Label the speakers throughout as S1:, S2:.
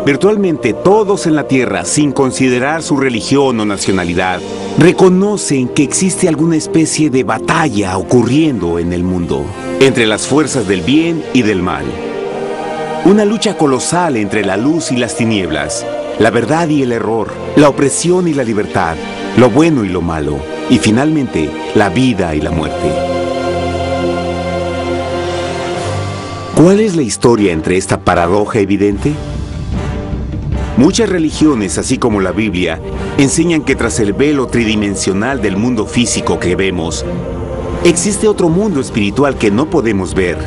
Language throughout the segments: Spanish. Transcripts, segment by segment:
S1: Virtualmente todos en la Tierra, sin considerar su religión o nacionalidad, reconocen que existe alguna especie de batalla ocurriendo en el mundo, entre las fuerzas del bien y del mal. Una lucha colosal entre la luz y las tinieblas, la verdad y el error, la opresión y la libertad, lo bueno y lo malo, y finalmente, la vida y la muerte. ¿Cuál es la historia entre esta paradoja evidente? Muchas religiones, así como la Biblia, enseñan que tras el velo tridimensional del mundo físico que vemos, existe otro mundo espiritual que no podemos ver.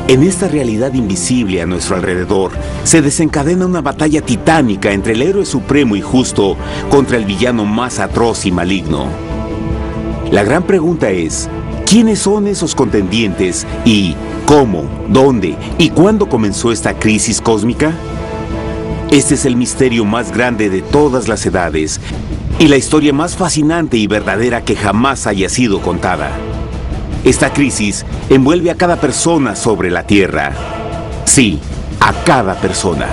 S1: En esta realidad invisible a nuestro alrededor, se desencadena una batalla titánica entre el héroe supremo y justo contra el villano más atroz y maligno. La gran pregunta es, ¿quiénes son esos contendientes y cómo, dónde y cuándo comenzó esta crisis cósmica? Este es el misterio más grande de todas las edades y la historia más fascinante y verdadera que jamás haya sido contada. Esta crisis envuelve a cada persona sobre la Tierra. Sí, a cada persona.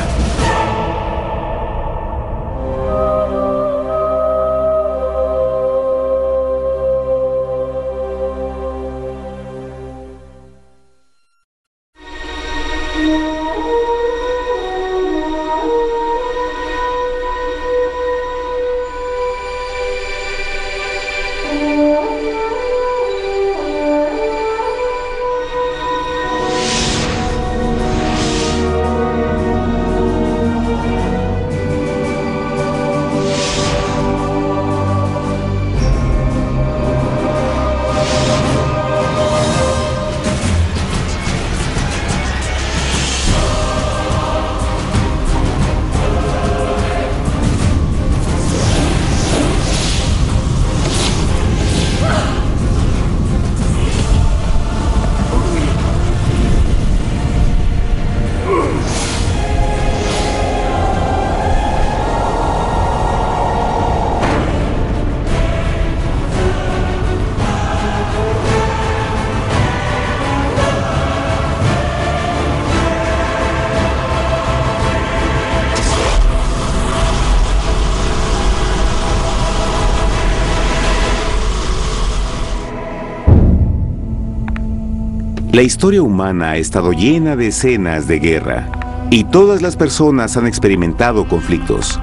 S1: La historia humana ha estado llena de escenas de guerra, y todas las personas han experimentado conflictos.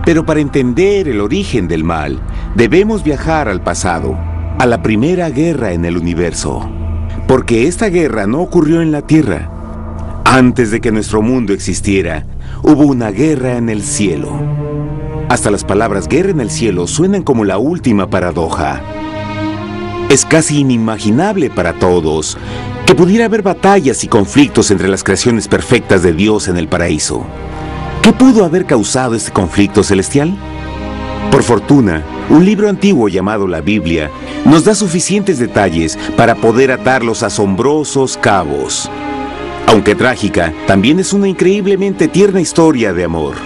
S1: Pero para entender el origen del mal, debemos viajar al pasado, a la primera guerra en el universo. Porque esta guerra no ocurrió en la Tierra. Antes de que nuestro mundo existiera, hubo una guerra en el cielo. Hasta las palabras guerra en el cielo suenan como la última paradoja. Es casi inimaginable para todos que pudiera haber batallas y conflictos entre las creaciones perfectas de Dios en el paraíso. ¿Qué pudo haber causado este conflicto celestial? Por fortuna, un libro antiguo llamado la Biblia nos da suficientes detalles para poder atar los asombrosos cabos. Aunque trágica, también es una increíblemente tierna historia de amor,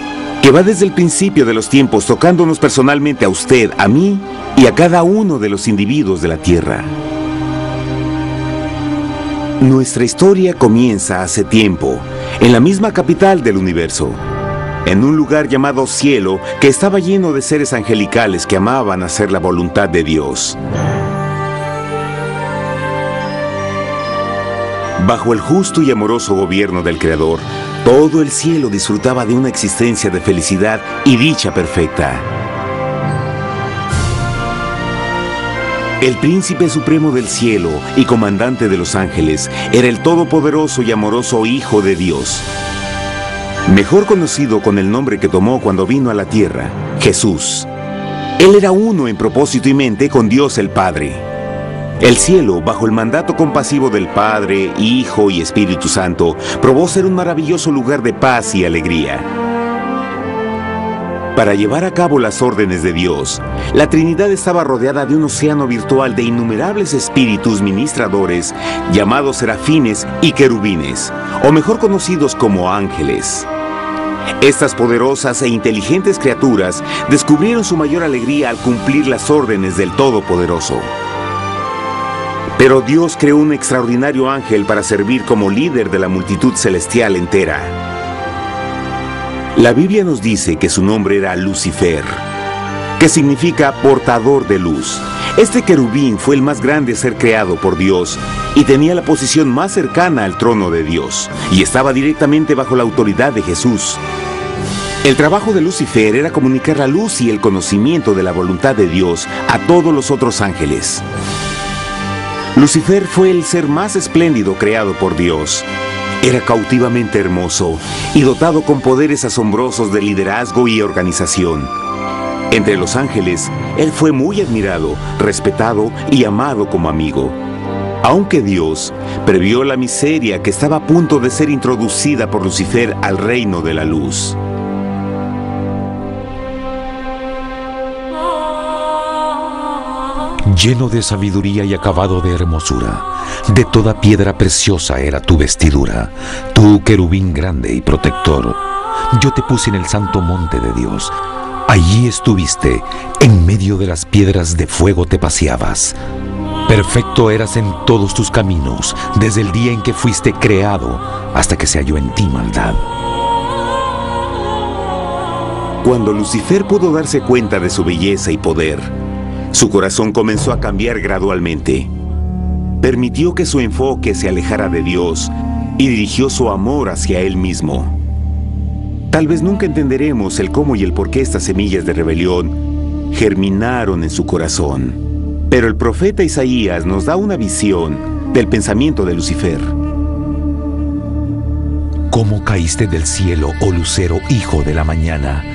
S1: que va desde el principio de los tiempos tocándonos personalmente a usted, a mí y a cada uno de los individuos de la Tierra. Nuestra historia comienza hace tiempo, en la misma capital del universo, en un lugar llamado Cielo que estaba lleno de seres angelicales que amaban hacer la voluntad de Dios. Bajo el justo y amoroso gobierno del Creador, todo el cielo disfrutaba de una existencia de felicidad y dicha perfecta. El príncipe supremo del cielo y comandante de los ángeles era el todopoderoso y amoroso Hijo de Dios, mejor conocido con el nombre que tomó cuando vino a la tierra, Jesús. Él era uno en propósito y mente con Dios el Padre. El cielo, bajo el mandato compasivo del Padre, Hijo y Espíritu Santo, probó ser un maravilloso lugar de paz y alegría. Para llevar a cabo las órdenes de Dios, la Trinidad estaba rodeada de un océano virtual de innumerables espíritus ministradores llamados serafines y querubines, o mejor conocidos como ángeles. Estas poderosas e inteligentes criaturas descubrieron su mayor alegría al cumplir las órdenes del Todopoderoso. Pero Dios creó un extraordinario ángel para servir como líder de la multitud celestial entera. La Biblia nos dice que su nombre era Lucifer, que significa portador de luz. Este querubín fue el más grande ser creado por Dios y tenía la posición más cercana al trono de Dios, y estaba directamente bajo la autoridad de Jesús. El trabajo de Lucifer era comunicar la luz y el conocimiento de la voluntad de Dios a todos los otros ángeles. Lucifer fue el ser más espléndido creado por Dios. Era cautivamente hermoso y dotado con poderes asombrosos de liderazgo y organización. Entre los ángeles, él fue muy admirado, respetado y amado como amigo. Aunque Dios previó la miseria que estaba a punto de ser introducida por Lucifer al reino de la luz.
S2: Lleno de sabiduría y acabado de hermosura, de toda piedra preciosa era tu vestidura, tú querubín grande y protector. Yo te puse en el santo monte de Dios. Allí estuviste, en medio de las piedras de fuego te paseabas. Perfecto eras en todos tus caminos, desde el día en que fuiste creado hasta que se halló en ti maldad.
S1: Cuando Lucifer pudo darse cuenta de su belleza y poder, su corazón comenzó a cambiar gradualmente. Permitió que su enfoque se alejara de Dios y dirigió su amor hacia él mismo. Tal vez nunca entenderemos el cómo y el por qué estas semillas de rebelión germinaron en su corazón. Pero el profeta Isaías nos da una visión del pensamiento de Lucifer.
S2: ¿Cómo caíste del cielo, oh lucero, hijo de la mañana?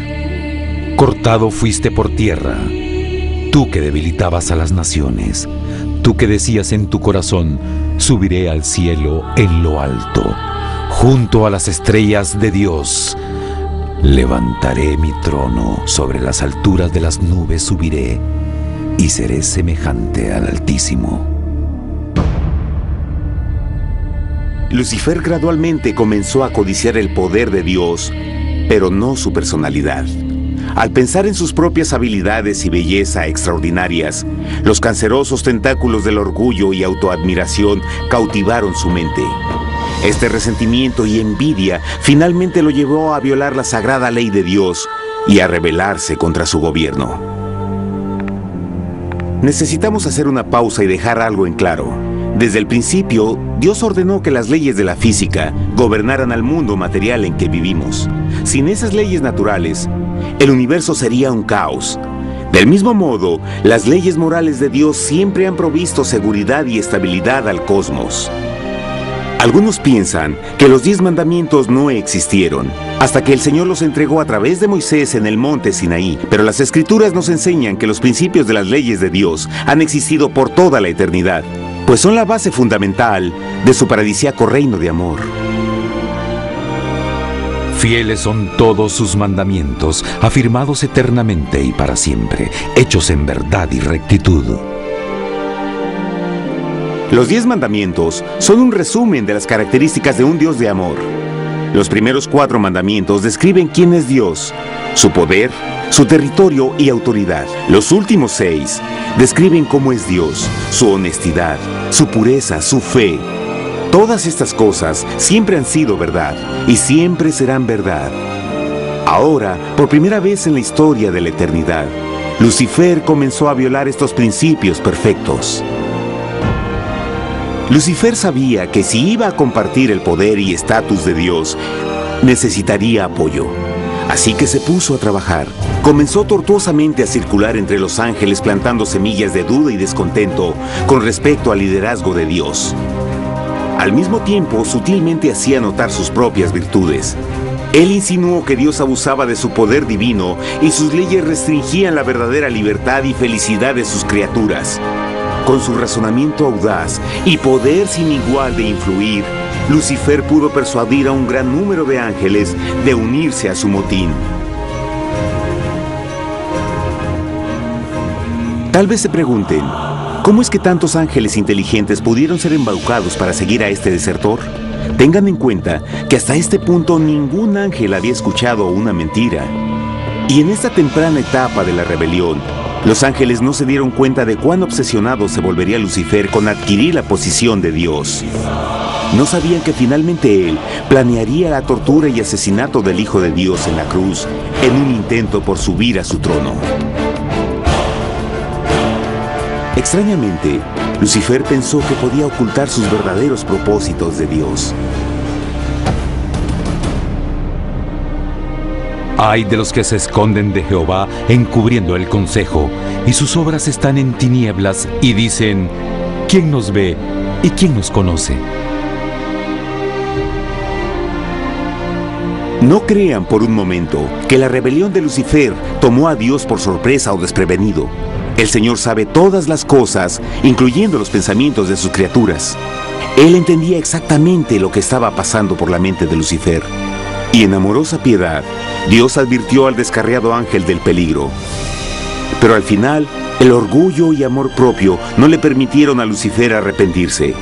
S2: Cortado fuiste por tierra, tú que debilitabas a las naciones, tú que decías en tu corazón, subiré al cielo en lo alto, junto a las estrellas de Dios. Levantaré mi trono, sobre las alturas de las nubes subiré, y seré semejante al Altísimo.
S1: Lucifer gradualmente comenzó a codiciar el poder de Dios, pero no su personalidad. Al pensar en sus propias habilidades y belleza extraordinarias, los cancerosos tentáculos del orgullo y autoadmiración cautivaron su mente. Este resentimiento y envidia finalmente lo llevó a violar la sagrada ley de Dios y a rebelarse contra su gobierno. Necesitamos hacer una pausa y dejar algo en claro. Desde el principio, Dios ordenó que las leyes de la física gobernaran al mundo material en que vivimos. Sin esas leyes naturales, el universo sería un caos. Del mismo modo, las leyes morales de Dios siempre han provisto seguridad y estabilidad al cosmos. Algunos piensan que los 10 mandamientos no existieron, hasta que el Señor los entregó a través de Moisés en el monte Sinaí. Pero las Escrituras nos enseñan que los principios de las leyes de Dios han existido por toda la eternidad, pues son la base fundamental de su paradisíaco reino de amor.
S2: Fieles son todos sus mandamientos, afirmados eternamente y para siempre, hechos en verdad y rectitud.
S1: Los 10 mandamientos son un resumen de las características de un Dios de amor. Los primeros 4 mandamientos describen quién es Dios, su poder, su territorio y autoridad. Los últimos 6 describen cómo es Dios, su honestidad, su pureza, su fe. Todas estas cosas siempre han sido verdad y siempre serán verdad. Ahora, por primera vez en la historia de la eternidad, Lucifer comenzó a violar estos principios perfectos. Lucifer sabía que si iba a compartir el poder y estatus de Dios, necesitaría apoyo. Así que se puso a trabajar. Comenzó tortuosamente a circular entre los ángeles plantando semillas de duda y descontento con respecto al liderazgo de Dios. Al mismo tiempo, sutilmente hacía notar sus propias virtudes. Él insinuó que Dios abusaba de su poder divino y sus leyes restringían la verdadera libertad y felicidad de sus criaturas. Con su razonamiento audaz y poder sin igual de influir, Lucifer pudo persuadir a un gran número de ángeles de unirse a su motín. Tal vez se pregunten, ¿cómo es que tantos ángeles inteligentes pudieron ser embaucados para seguir a este desertor? Tengan en cuenta que hasta este punto ningún ángel había escuchado una mentira. Y en esta temprana etapa de la rebelión, Los ángeles no se dieron cuenta de cuán obsesionado se volvería Lucifer con adquirir la posición de Dios. No sabían que finalmente él planearía la tortura y asesinato del Hijo de Dios en la cruz en un intento por subir a su trono. Extrañamente, Lucifer pensó que podía ocultar sus verdaderos propósitos de Dios.
S2: Ay de los que se esconden de Jehová encubriendo el consejo, y sus obras están en tinieblas y dicen: ¿quién nos ve y quién nos conoce?
S1: No crean por un momento que la rebelión de Lucifer tomó a Dios por sorpresa o desprevenido. El Señor sabe todas las cosas, incluyendo los pensamientos de sus criaturas. Él entendía exactamente lo que estaba pasando por la mente de Lucifer. Y en amorosa piedad, Dios advirtió al descarriado ángel del peligro. Pero al final, el orgullo y amor propio no le permitieron a Lucifer arrepentirse.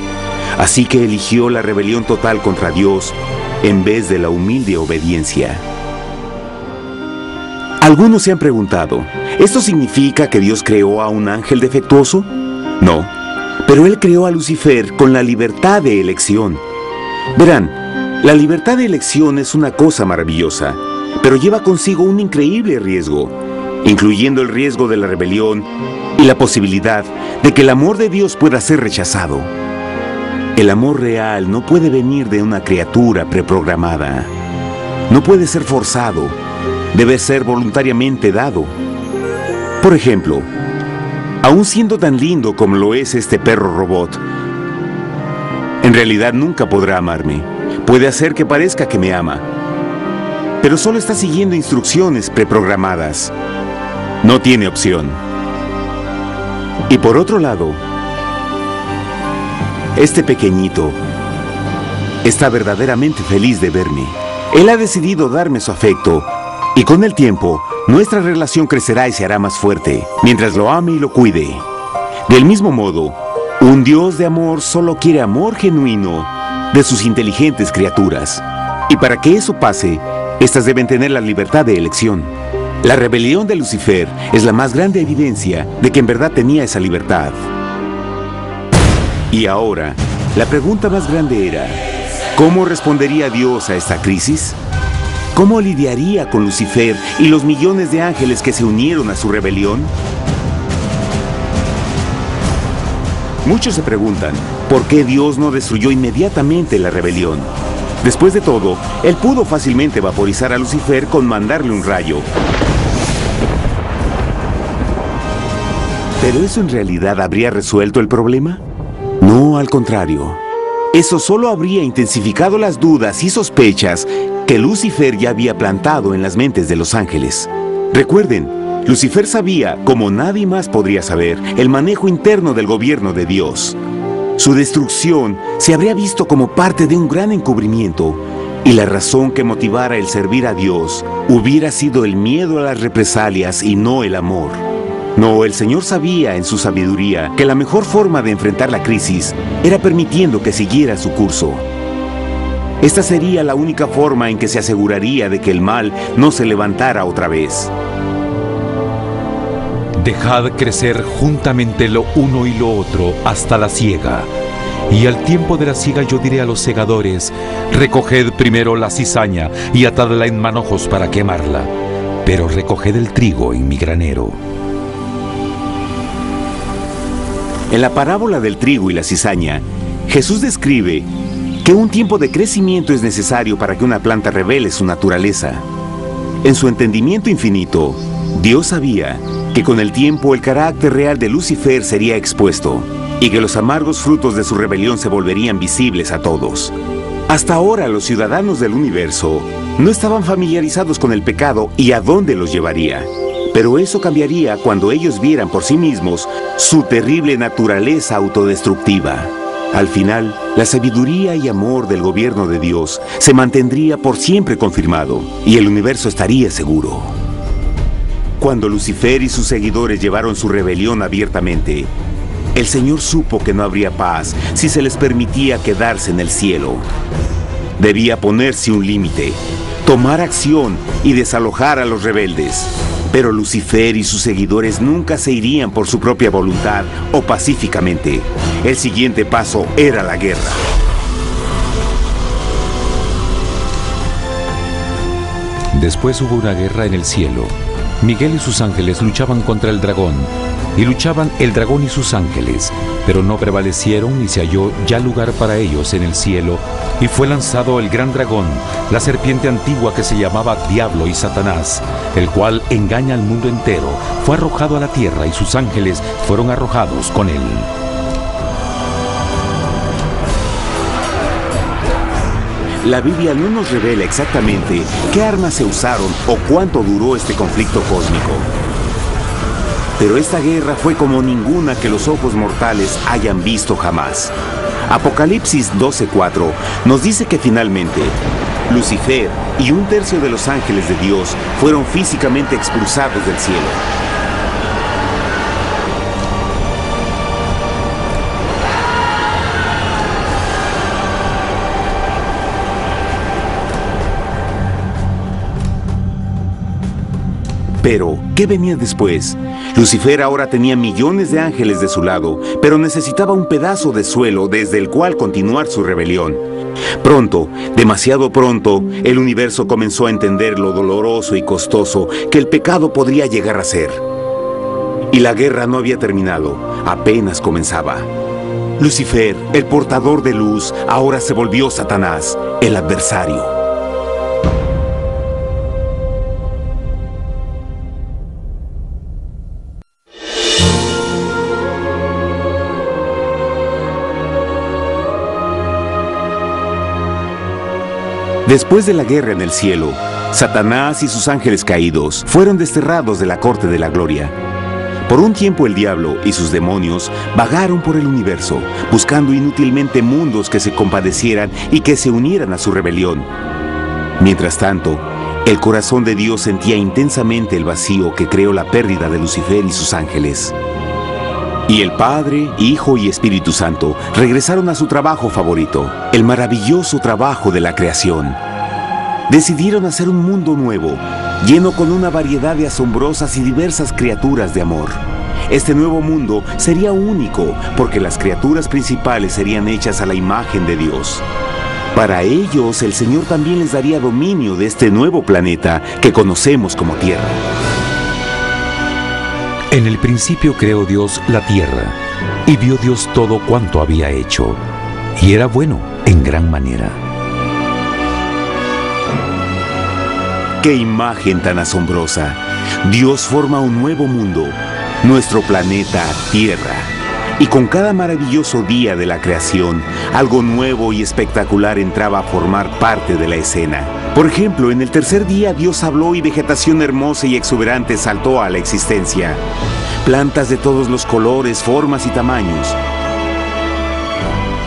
S1: Así que eligió la rebelión total contra Dios en vez de la humilde obediencia. Algunos se han preguntado, ¿esto significa que Dios creó a un ángel defectuoso? No, pero Él creó a Lucifer con la libertad de elección. Verán, la libertad de elección es una cosa maravillosa, pero lleva consigo un increíble riesgo, incluyendo el riesgo de la rebelión y la posibilidad de que el amor de Dios pueda ser rechazado. El amor real no puede venir de una criatura preprogramada. No puede ser forzado, debe ser voluntariamente dado. Por ejemplo, aun siendo tan lindo como lo es este perro robot, en realidad nunca podrá amarme. Puede hacer que parezca que me ama, pero solo está siguiendo instrucciones preprogramadas. No tiene opción. Y por otro lado, este pequeñito está verdaderamente feliz de verme. Él ha decidido darme su afecto, y con el tiempo, nuestra relación crecerá y se hará más fuerte, mientras lo ame y lo cuide. Del mismo modo, un Dios de amor solo quiere amor genuino de sus inteligentes criaturas. Y para que eso pase, éstas deben tener la libertad de elección. La rebelión de Lucifer es la más grande evidencia de que en verdad tenía esa libertad. Y ahora, la pregunta más grande era, ¿cómo respondería Dios a esta crisis? ¿Cómo lidiaría con Lucifer y los millones de ángeles que se unieron a su rebelión? Muchos se preguntan, ¿por qué Dios no destruyó inmediatamente la rebelión? Después de todo, Él pudo fácilmente vaporizar a Lucifer con mandarle un rayo. ¿Pero eso en realidad habría resuelto el problema? No, al contrario. Eso solo habría intensificado las dudas y sospechas que Lucifer ya había plantado en las mentes de los ángeles. Recuerden, Lucifer sabía, como nadie más podría saber, el manejo interno del gobierno de Dios. Su destrucción se habría visto como parte de un gran encubrimiento, y la razón que motivara el servir a Dios hubiera sido el miedo a las represalias y no el amor. No, el Señor sabía en su sabiduría que la mejor forma de enfrentar la crisis era permitiendo que siguiera su curso. Esta sería la única forma en que se aseguraría de que el mal no se levantara otra vez.
S2: Dejad crecer juntamente lo uno y lo otro hasta la siega. Y al tiempo de la siega yo diré a los segadores: recoged primero la cizaña y atadla en manojos para quemarla, pero recoged el trigo en mi granero.
S1: En la parábola del trigo y la cizaña, Jesús describe que un tiempo de crecimiento es necesario para que una planta revele su naturaleza. En su entendimiento infinito, Dios sabía que con el tiempo el carácter real de Lucifer sería expuesto y que los amargos frutos de su rebelión se volverían visibles a todos. Hasta ahora los ciudadanos del universo no estaban familiarizados con el pecado y a dónde los llevaría. Pero eso cambiaría cuando ellos vieran por sí mismos su terrible naturaleza autodestructiva. Al final, la sabiduría y amor del gobierno de Dios se mantendría por siempre confirmado y el universo estaría seguro. Cuando Lucifer y sus seguidores llevaron su rebelión abiertamente, el Señor supo que no habría paz si se les permitía quedarse en el cielo. Debía ponerse un límite, tomar acción y desalojar a los rebeldes. Pero Lucifer y sus seguidores nunca se irían por su propia voluntad o pacíficamente. El siguiente paso era la guerra.
S2: Después hubo una guerra en el cielo. Miguel y sus ángeles luchaban contra el dragón, y luchaban el dragón y sus ángeles, pero no prevalecieron ni se halló ya lugar para ellos en el cielo, y fue lanzado el gran dragón, la serpiente antigua que se llamaba Diablo y Satanás, el cual engaña al mundo entero. Fue arrojado a la tierra y sus ángeles fueron arrojados con él.
S1: La Biblia no nos revela exactamente qué armas se usaron o cuánto duró este conflicto cósmico. Pero esta guerra fue como ninguna que los ojos mortales hayan visto jamás. Apocalipsis 12:4 nos dice que finalmente Lucifer y un tercio de los ángeles de Dios fueron físicamente expulsados del cielo. Pero, ¿qué venía después? Lucifer ahora tenía millones de ángeles de su lado, pero necesitaba un pedazo de suelo desde el cual continuar su rebelión. Pronto, demasiado pronto, el universo comenzó a entender lo doloroso y costoso que el pecado podría llegar a ser. Y la guerra no había terminado, apenas comenzaba. Lucifer, el portador de luz, ahora se volvió Satanás, el adversario. Después de la guerra en el cielo, Satanás y sus ángeles caídos fueron desterrados de la corte de la gloria. Por un tiempo el diablo y sus demonios vagaron por el universo, buscando inútilmente mundos que se compadecieran y que se unieran a su rebelión. Mientras tanto, el corazón de Dios sentía intensamente el vacío que creó la pérdida de Lucifer y sus ángeles. Y el Padre, Hijo y Espíritu Santo regresaron a su trabajo favorito, el maravilloso trabajo de la creación. Decidieron hacer un mundo nuevo, lleno con una variedad de asombrosas y diversas criaturas de amor. Este nuevo mundo sería único, porque las criaturas principales serían hechas a la imagen de Dios. Para ellos, el Señor también les daría dominio de este nuevo planeta que conocemos como Tierra.
S2: En el principio creó Dios la tierra, y vio Dios todo cuanto había hecho, y era bueno en gran manera.
S1: ¡Qué imagen tan asombrosa! Dios forma un nuevo mundo, nuestro planeta Tierra. Y con cada maravilloso día de la creación, algo nuevo y espectacular entraba a formar parte de la escena. Por ejemplo, en el tercer día Dios habló y vegetación hermosa y exuberante saltó a la existencia. Plantas de todos los colores, formas y tamaños.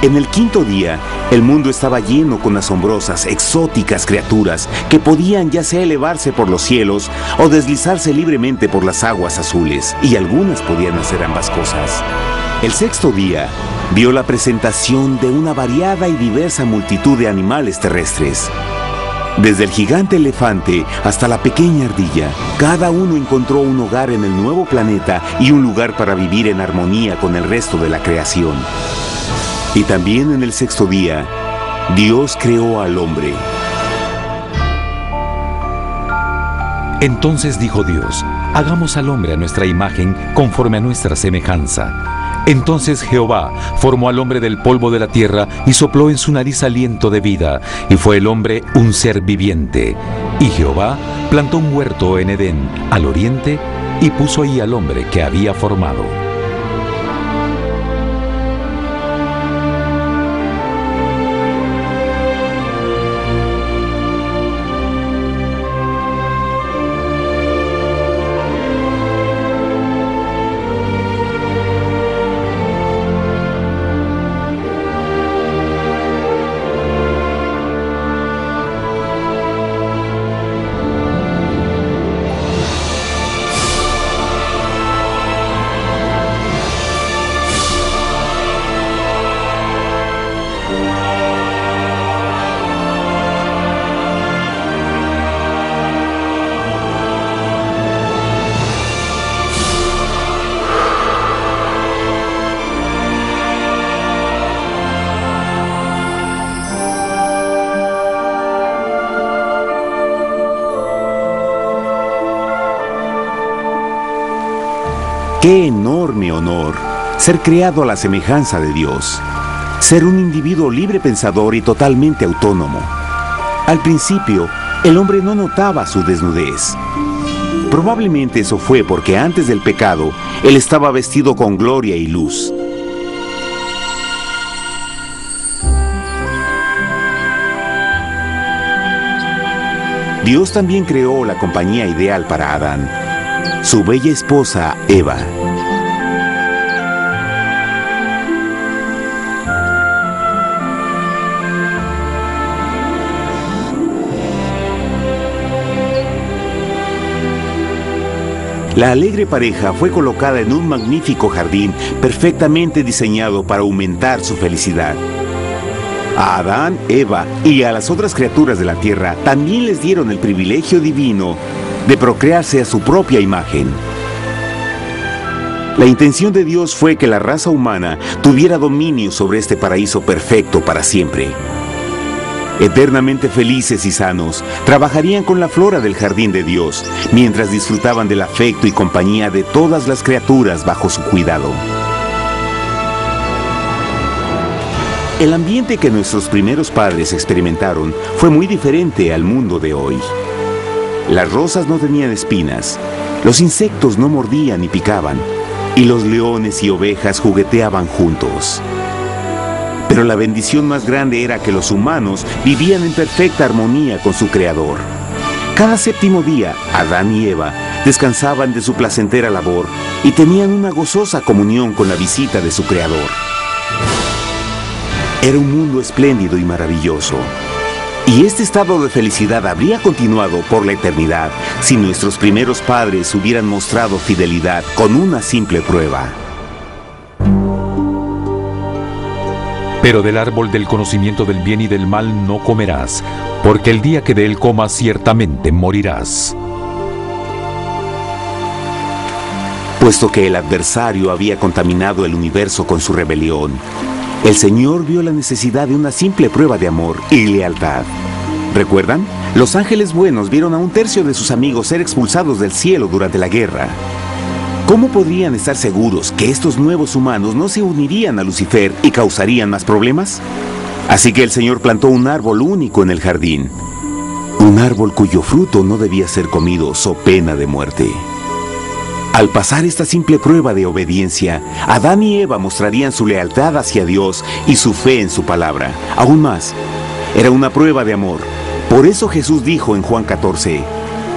S1: En el quinto día, el mundo estaba lleno con asombrosas, exóticas criaturas que podían ya sea elevarse por los cielos o deslizarse libremente por las aguas azules, y algunas podían hacer ambas cosas. El sexto día vio la presentación de una variada y diversa multitud de animales terrestres. Desde el gigante elefante hasta la pequeña ardilla, cada uno encontró un hogar en el nuevo planeta y un lugar para vivir en armonía con el resto de la creación. Y también en el sexto día, Dios creó al hombre.
S2: Entonces dijo Dios: hagamos al hombre a nuestra imagen, conforme a nuestra semejanza. Entonces Jehová formó al hombre del polvo de la tierra y sopló en su nariz aliento de vida, y fue el hombre un ser viviente. Y Jehová plantó un huerto en Edén, al oriente, y puso ahí al hombre que había formado.
S1: ¡Qué enorme honor! Ser creado a la semejanza de Dios. Ser un individuo libre pensador y totalmente autónomo. Al principio, el hombre no notaba su desnudez. Probablemente eso fue porque antes del pecado, él estaba vestido con gloria y luz. Dios también creó la compañía ideal para Adán, su bella esposa Eva. La alegre pareja fue colocada en un magnífico jardín perfectamente diseñado para aumentar su felicidad. A Adán, Eva y a las otras criaturas de la tierra también les dieron el privilegio divino de procrearse a su propia imagen. La intención de Dios fue que la raza humana tuviera dominio sobre este paraíso perfecto para siempre. Eternamente felices y sanos, trabajarían con la flora del jardín de Dios, mientras disfrutaban del afecto y compañía de todas las criaturas bajo su cuidado. El ambiente que nuestros primeros padres experimentaron fue muy diferente al mundo de hoy. Las rosas no tenían espinas, los insectos no mordían ni picaban, y los leones y ovejas jugueteaban juntos. Pero la bendición más grande era que los humanos vivían en perfecta armonía con su Creador. Cada séptimo día, Adán y Eva descansaban de su placentera labor y tenían una gozosa comunión con la visita de su Creador. Era un mundo espléndido y maravilloso. Y este estado de felicidad habría continuado por la eternidad si nuestros primeros padres hubieran mostrado fidelidad con una simple prueba.
S2: Pero del árbol del conocimiento del bien y del mal no comerás, porque el día que de él comas ciertamente morirás.
S1: Puesto que el adversario había contaminado el universo con su rebelión, el Señor vio la necesidad de una simple prueba de amor y lealtad. ¿Recuerdan? Los ángeles buenos vieron a un tercio de sus amigos ser expulsados del cielo durante la guerra. ¿Cómo podrían estar seguros que estos nuevos humanos no se unirían a Lucifer y causarían más problemas? Así que el Señor plantó un árbol único en el jardín. Un árbol cuyo fruto no debía ser comido so pena de muerte. Al pasar esta simple prueba de obediencia, Adán y Eva mostrarían su lealtad hacia Dios y su fe en su palabra. Aún más, era una prueba de amor. Por eso Jesús dijo en Juan 14,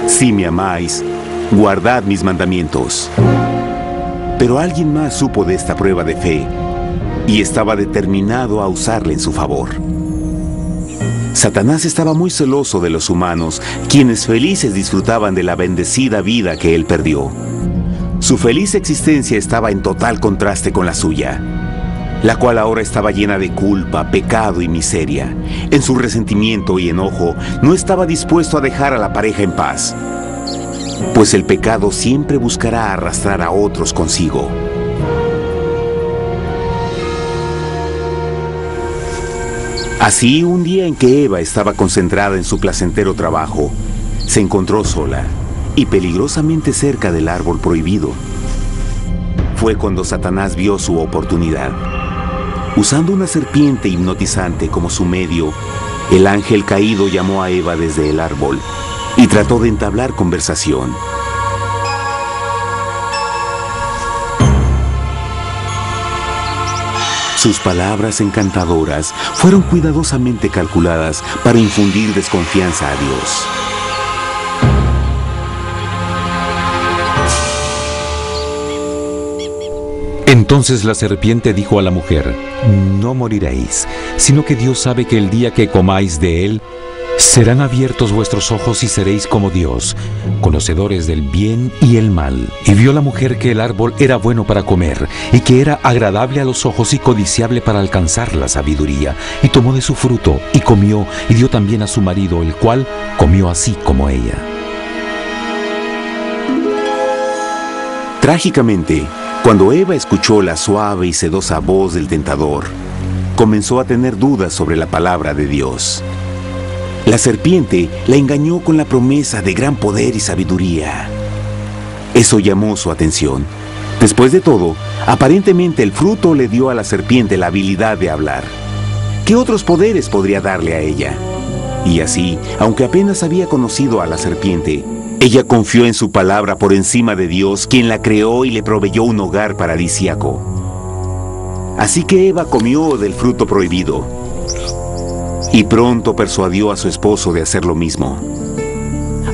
S1: «Si me amáis, guardad mis mandamientos». Pero alguien más supo de esta prueba de fe y estaba determinado a usarla en su favor. Satanás estaba muy celoso de los humanos, quienes felices disfrutaban de la bendecida vida que él perdió. Su feliz existencia estaba en total contraste con la suya, la cual ahora estaba llena de culpa, pecado y miseria. En su resentimiento y enojo, no estaba dispuesto a dejar a la pareja en paz, pues el pecado siempre buscará arrastrar a otros consigo. Así, un día en que Eva estaba concentrada en su placentero trabajo, se encontró sola y peligrosamente cerca del árbol prohibido. Fue cuando Satanás vio su oportunidad. Usando una serpiente hipnotizante como su medio, el ángel caído llamó a Eva desde el árbol y trató de entablar conversación. Sus palabras encantadoras fueron cuidadosamente calculadas para infundir desconfianza a Dios.
S2: Entonces la serpiente dijo a la mujer, no moriréis, sino que Dios sabe que el día que comáis de él, serán abiertos vuestros ojos y seréis como Dios, conocedores del bien y el mal. Y vio la mujer que el árbol era bueno para comer, y que era agradable a los ojos y codiciable para alcanzar la sabiduría. Y tomó de su fruto, y comió, y dio también a su marido, el cual comió así como ella.
S1: Trágicamente, cuando Eva escuchó la suave y sedosa voz del tentador, comenzó a tener dudas sobre la palabra de Dios. La serpiente la engañó con la promesa de gran poder y sabiduría. Eso llamó su atención. Después de todo, aparentemente el fruto le dio a la serpiente la habilidad de hablar. ¿Qué otros poderes podría darle a ella? Y así, aunque apenas había conocido a la serpiente, ella confió en su palabra por encima de Dios, quien la creó y le proveyó un hogar paradisíaco. Así que Eva comió del fruto prohibido y pronto persuadió a su esposo de hacer lo mismo.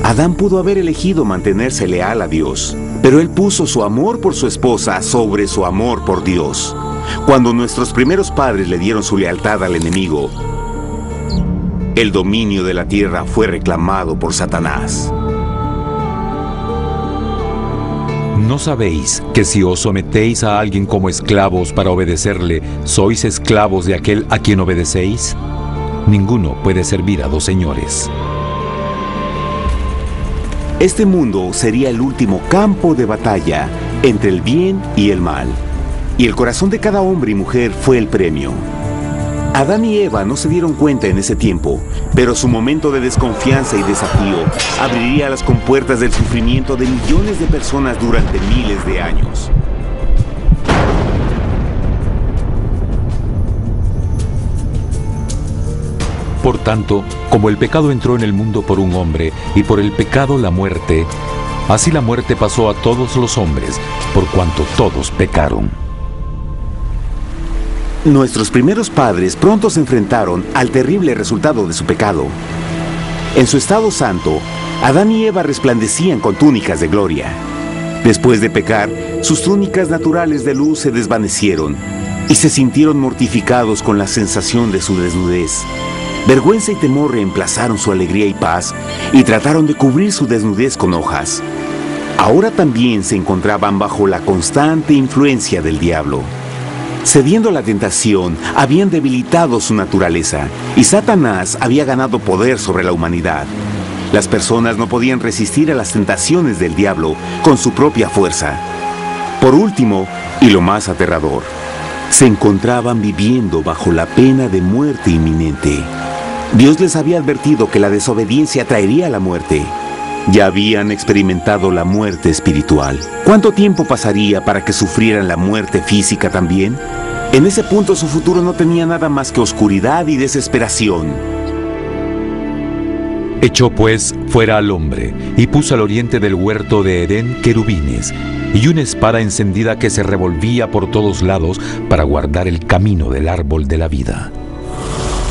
S1: Adán pudo haber elegido mantenerse leal a Dios, pero él puso su amor por su esposa sobre su amor por Dios. Cuando nuestros primeros padres le dieron su lealtad al enemigo, el dominio de la tierra fue reclamado por Satanás.
S2: ¿No sabéis que si os sometéis a alguien como esclavos para obedecerle, sois esclavos de aquel a quien obedecéis? Ninguno puede servir a dos señores.
S1: Este mundo sería el último campo de batalla entre el bien y el mal, y el corazón de cada hombre y mujer fue el premio. Adán y Eva no se dieron cuenta en ese tiempo, pero su momento de desconfianza y desafío abriría las compuertas del sufrimiento de millones de personas durante miles de años.
S2: Por tanto, como el pecado entró en el mundo por un hombre, y por el pecado la muerte, así la muerte pasó a todos los hombres, por cuanto todos pecaron.
S1: Nuestros primeros padres pronto se enfrentaron al terrible resultado de su pecado. En su estado santo, Adán y Eva resplandecían con túnicas de gloria. Después de pecar, sus túnicas naturales de luz se desvanecieron y se sintieron mortificados con la sensación de su desnudez. Vergüenza y temor reemplazaron su alegría y paz y trataron de cubrir su desnudez con hojas. Ahora también se encontraban bajo la constante influencia del diablo. Cediendo a la tentación, habían debilitado su naturaleza y Satanás había ganado poder sobre la humanidad. Las personas no podían resistir a las tentaciones del diablo con su propia fuerza. Por último, y lo más aterrador, se encontraban viviendo bajo la pena de muerte inminente. Dios les había advertido que la desobediencia traería la muerte. Ya habían experimentado la muerte espiritual. ¿Cuánto tiempo pasaría para que sufrieran la muerte física también? En ese punto su futuro no tenía nada más que oscuridad y desesperación.
S2: Echó pues fuera al hombre, y puso al oriente del huerto de Edén querubines, y una espada encendida que se revolvía por todos lados para guardar el camino del árbol de la vida.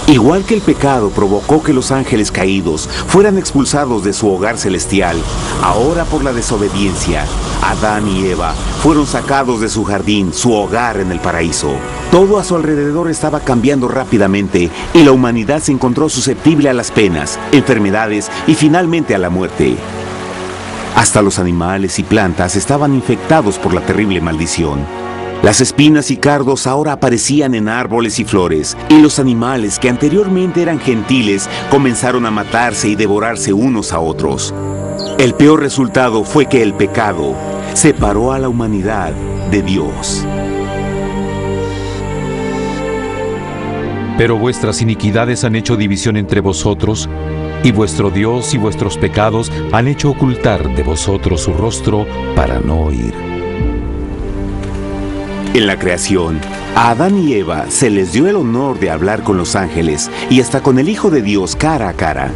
S1: Igual que el pecado provocó que los ángeles caídos fueran expulsados de su hogar celestial, ahora por la desobediencia, Adán y Eva fueron sacados de su jardín, su hogar en el paraíso. Todo a su alrededor estaba cambiando rápidamente y la humanidad se encontró susceptible a las penas, enfermedades y finalmente a la muerte. Hasta los animales y plantas estaban infectados por la terrible maldición. Las espinas y cardos ahora aparecían en árboles y flores, y los animales que anteriormente eran gentiles comenzaron a matarse y devorarse unos a otros. El peor resultado fue que el pecado separó a la humanidad de Dios.
S2: Pero vuestras iniquidades han hecho división entre vosotros, y vuestro Dios y vuestros pecados han hecho ocultar de vosotros su rostro para no oír.
S1: En la creación, a Adán y Eva se les dio el honor de hablar con los ángeles y hasta con el Hijo de Dios cara a cara.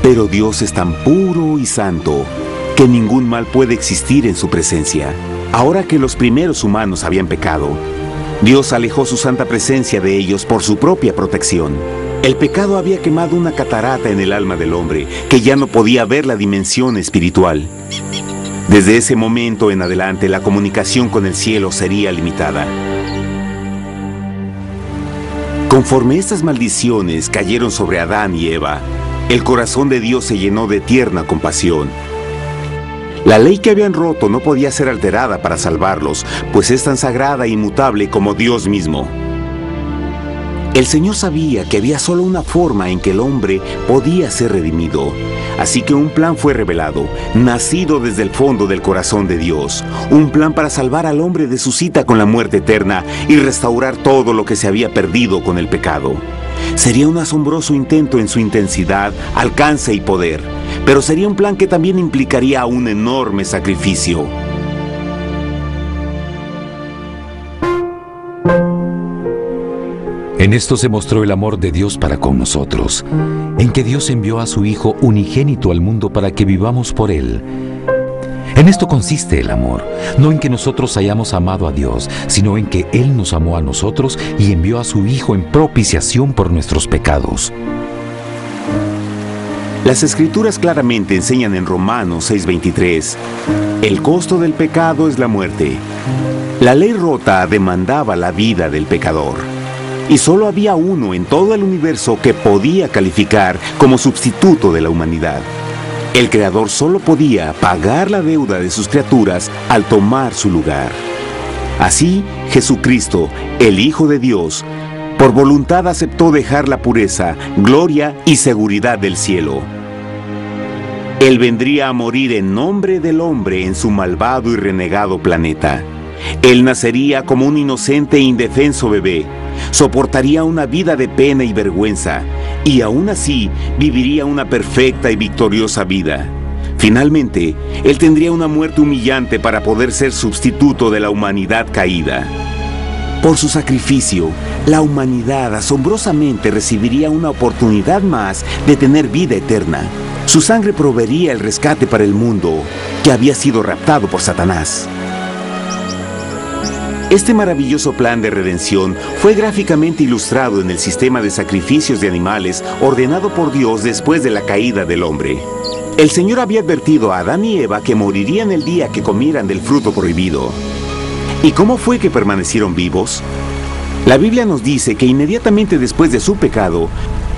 S1: Pero Dios es tan puro y santo que ningún mal puede existir en su presencia. Ahora que los primeros humanos habían pecado, Dios alejó su santa presencia de ellos por su propia protección. El pecado había quemado una catarata en el alma del hombre que ya no podía ver la dimensión espiritual. Desde ese momento en adelante, la comunicación con el cielo sería limitada. Conforme estas maldiciones cayeron sobre Adán y Eva, el corazón de Dios se llenó de tierna compasión. La ley que habían roto no podía ser alterada para salvarlos, pues es tan sagrada e inmutable como Dios mismo. El Señor sabía que había solo una forma en que el hombre podía ser redimido. Así que un plan fue revelado, nacido desde el fondo del corazón de Dios. Un plan para salvar al hombre de su cita con la muerte eterna y restaurar todo lo que se había perdido con el pecado. Sería un asombroso intento en su intensidad, alcance y poder, pero sería un plan que también implicaría un enorme sacrificio.
S2: En esto se mostró el amor de Dios para con nosotros, en que Dios envió a su Hijo unigénito al mundo para que vivamos por Él. En esto consiste el amor, no en que nosotros hayamos amado a Dios, sino en que Él nos amó a nosotros y envió a su Hijo en propiciación por nuestros pecados.
S1: Las Escrituras claramente enseñan en Romanos 6:23, el costo del pecado es la muerte. La ley rota demandaba la vida del pecador, y solo había uno en todo el universo que podía calificar como sustituto de la humanidad. El Creador solo podía pagar la deuda de sus criaturas al tomar su lugar. Así, Jesucristo, el Hijo de Dios, por voluntad aceptó dejar la pureza, gloria y seguridad del cielo. Él vendría a morir en nombre del hombre en su malvado y renegado planeta. Él nacería como un inocente e indefenso bebé, soportaría una vida de pena y vergüenza, y aún así viviría una perfecta y victoriosa vida. Finalmente, Él tendría una muerte humillante para poder ser sustituto de la humanidad caída. Por su sacrificio, la humanidad asombrosamente recibiría una oportunidad más de tener vida eterna. Su sangre proveería el rescate para el mundo que había sido raptado por Satanás. Este maravilloso plan de redención fue gráficamente ilustrado en el sistema de sacrificios de animales ordenado por Dios después de la caída del hombre. El Señor había advertido a Adán y Eva que morirían el día que comieran del fruto prohibido. ¿Y cómo fue que permanecieron vivos? La Biblia nos dice que inmediatamente después de su pecado,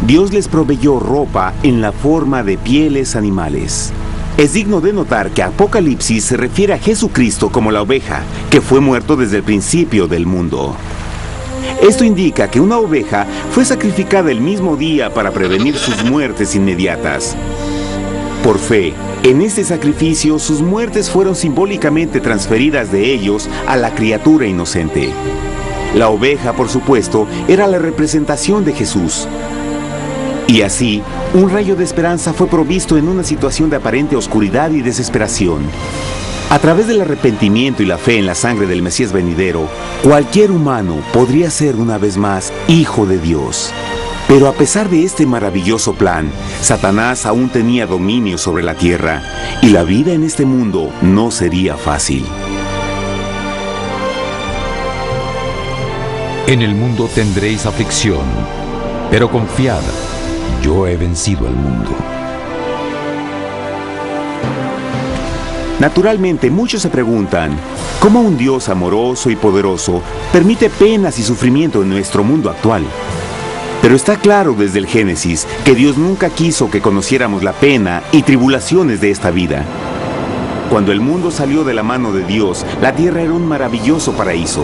S1: Dios les proveyó ropa en la forma de pieles animales. Es digno de notar que Apocalipsis se refiere a Jesucristo como la oveja, que fue muerto desde el principio del mundo. Esto indica que una oveja fue sacrificada el mismo día para prevenir sus muertes inmediatas. Por fe, en este sacrificio sus muertes fueron simbólicamente transferidas de ellos a la criatura inocente. La oveja, por supuesto, era la representación de Jesús. Y así, un rayo de esperanza fue provisto en una situación de aparente oscuridad y desesperación. A través del arrepentimiento y la fe en la sangre del Mesías venidero, cualquier humano podría ser una vez más hijo de Dios. Pero a pesar de este maravilloso plan, Satanás aún tenía dominio sobre la tierra, y la vida en este mundo no sería fácil.
S2: En el mundo tendréis aflicción, pero confiad, yo he vencido al mundo.
S1: Naturalmente, muchos se preguntan, ¿cómo un Dios amoroso y poderoso permite penas y sufrimiento en nuestro mundo actual? Pero está claro desde el Génesis que Dios nunca quiso que conociéramos la pena y tribulaciones de esta vida. Cuando el mundo salió de la mano de Dios, la tierra era un maravilloso paraíso.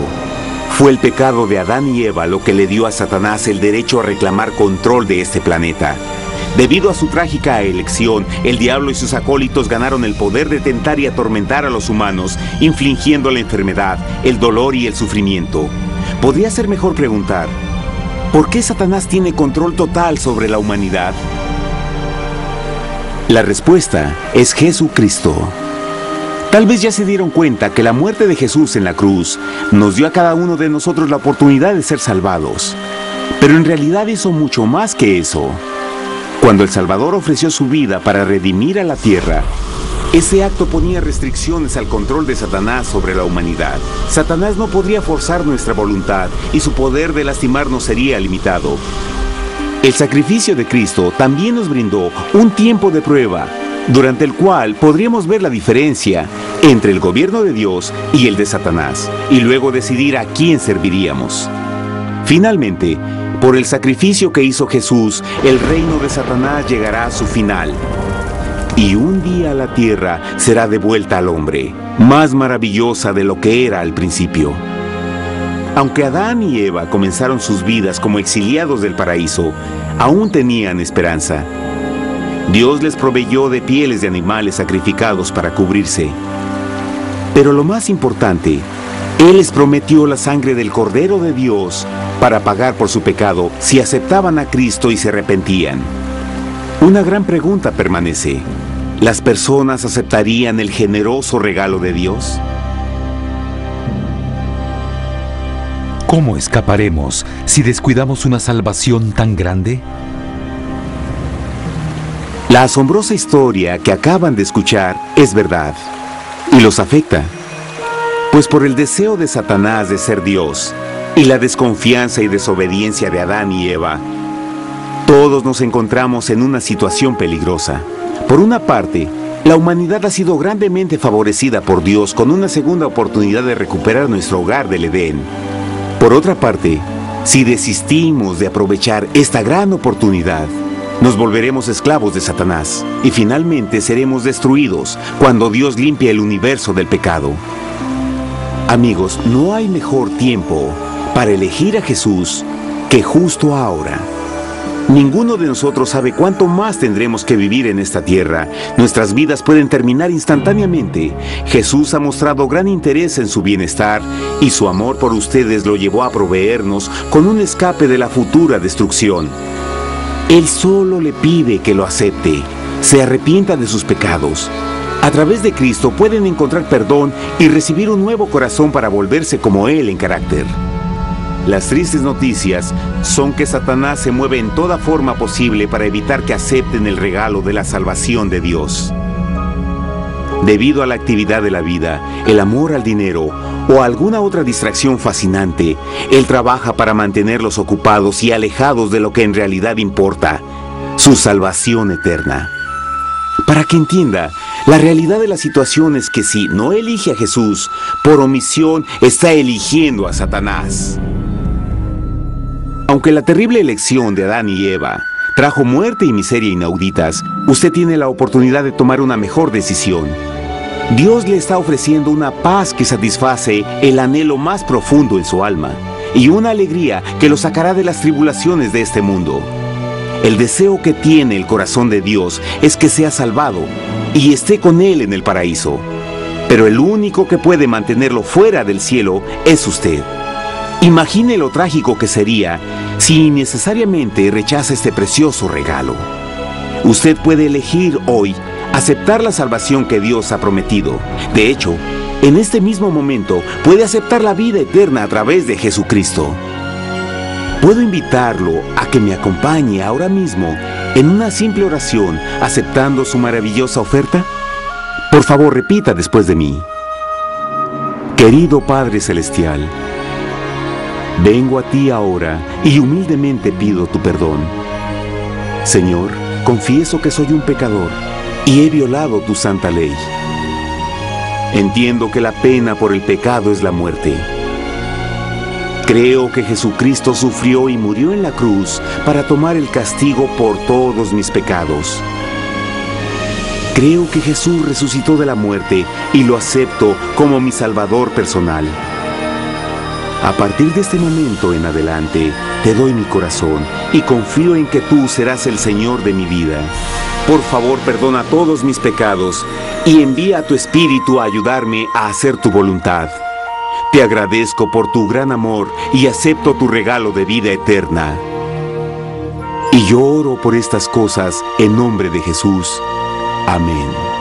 S1: Fue el pecado de Adán y Eva lo que le dio a Satanás el derecho a reclamar control de este planeta. Debido a su trágica elección, el diablo y sus acólitos ganaron el poder de tentar y atormentar a los humanos, infligiendo la enfermedad, el dolor y el sufrimiento. Podría ser mejor preguntar, ¿por qué Satanás tiene control total sobre la humanidad? La respuesta es Jesucristo. Tal vez ya se dieron cuenta que la muerte de Jesús en la cruz nos dio a cada uno de nosotros la oportunidad de ser salvados. Pero en realidad hizo mucho más que eso. Cuando el Salvador ofreció su vida para redimir a la tierra, ese acto ponía restricciones al control de Satanás sobre la humanidad. Satanás no podría forzar nuestra voluntad y su poder de lastimarnos sería limitado. El sacrificio de Cristo también nos brindó un tiempo de prueba, durante el cual podríamos ver la diferencia entre el gobierno de Dios y el de Satanás, y luego decidir a quién serviríamos. Finalmente, por el sacrificio que hizo Jesús, el reino de Satanás llegará a su final. Y un día la tierra será devuelta al hombre, más maravillosa de lo que era al principio. Aunque Adán y Eva comenzaron sus vidas como exiliados del paraíso, aún tenían esperanza. Dios les proveyó de pieles de animales sacrificados para cubrirse. Pero lo más importante, Él les prometió la sangre del Cordero de Dios para pagar por su pecado si aceptaban a Cristo y se arrepentían. Una gran pregunta permanece: ¿las personas aceptarían el generoso regalo de Dios?
S2: ¿Cómo escaparemos si descuidamos una salvación tan grande?
S1: La asombrosa historia que acaban de escuchar es verdad y los afecta, pues por el deseo de Satanás de ser Dios y la desconfianza y desobediencia de Adán y Eva, todos nos encontramos en una situación peligrosa. Por una parte, la humanidad ha sido grandemente favorecida por Dios con una segunda oportunidad de recuperar nuestro hogar del Edén. Por otra parte, si desistimos de aprovechar esta gran oportunidad, nos volveremos esclavos de Satanás y finalmente seremos destruidos cuando Dios limpie el universo del pecado. Amigos, no hay mejor tiempo para elegir a Jesús que justo ahora. Ninguno de nosotros sabe cuánto más tendremos que vivir en esta tierra. Nuestras vidas pueden terminar instantáneamente. Jesús ha mostrado gran interés en su bienestar y su amor por ustedes lo llevó a proveernos con un escape de la futura destrucción. Él solo le pide que lo acepte, se arrepienta de sus pecados. A través de Cristo pueden encontrar perdón y recibir un nuevo corazón para volverse como Él en carácter. Las tristes noticias son que Satanás se mueve en toda forma posible para evitar que acepten el regalo de la salvación de Dios. Debido a la actividad de la vida, el amor al dinero o alguna otra distracción fascinante, Él trabaja para mantenerlos ocupados y alejados de lo que en realidad importa, su salvación eterna. Para que entienda, la realidad de la situación es que si no elige a Jesús, por omisión está eligiendo a Satanás. Aunque la terrible elección de Adán y Eva trajo muerte y miseria inauditas, usted tiene la oportunidad de tomar una mejor decisión. Dios le está ofreciendo una paz que satisface el anhelo más profundo en su alma y una alegría que lo sacará de las tribulaciones de este mundo. El deseo que tiene el corazón de Dios es que sea salvado y esté con Él en el paraíso. Pero el único que puede mantenerlo fuera del cielo es usted. Imagine lo trágico que sería si innecesariamente rechaza este precioso regalo. Usted puede elegir hoy aceptar la salvación que Dios ha prometido. De hecho, en este mismo momento puede aceptar la vida eterna a través de Jesucristo. ¿Puedo invitarlo a que me acompañe ahora mismo en una simple oración aceptando su maravillosa oferta? Por favor, repita después de mí. Querido Padre Celestial, vengo a ti ahora y humildemente pido tu perdón. Señor, confieso que soy un pecador y he violado tu santa ley. Entiendo que la pena por el pecado es la muerte. Creo que Jesucristo sufrió y murió en la cruz para tomar el castigo por todos mis pecados. Creo que Jesús resucitó de la muerte y lo acepto como mi Salvador personal. A partir de este momento en adelante, te doy mi corazón y confío en que tú serás el Señor de mi vida. Por favor, perdona todos mis pecados y envía a tu Espíritu a ayudarme a hacer tu voluntad. Te agradezco por tu gran amor y acepto tu regalo de vida eterna. Y yo oro por estas cosas en nombre de Jesús. Amén.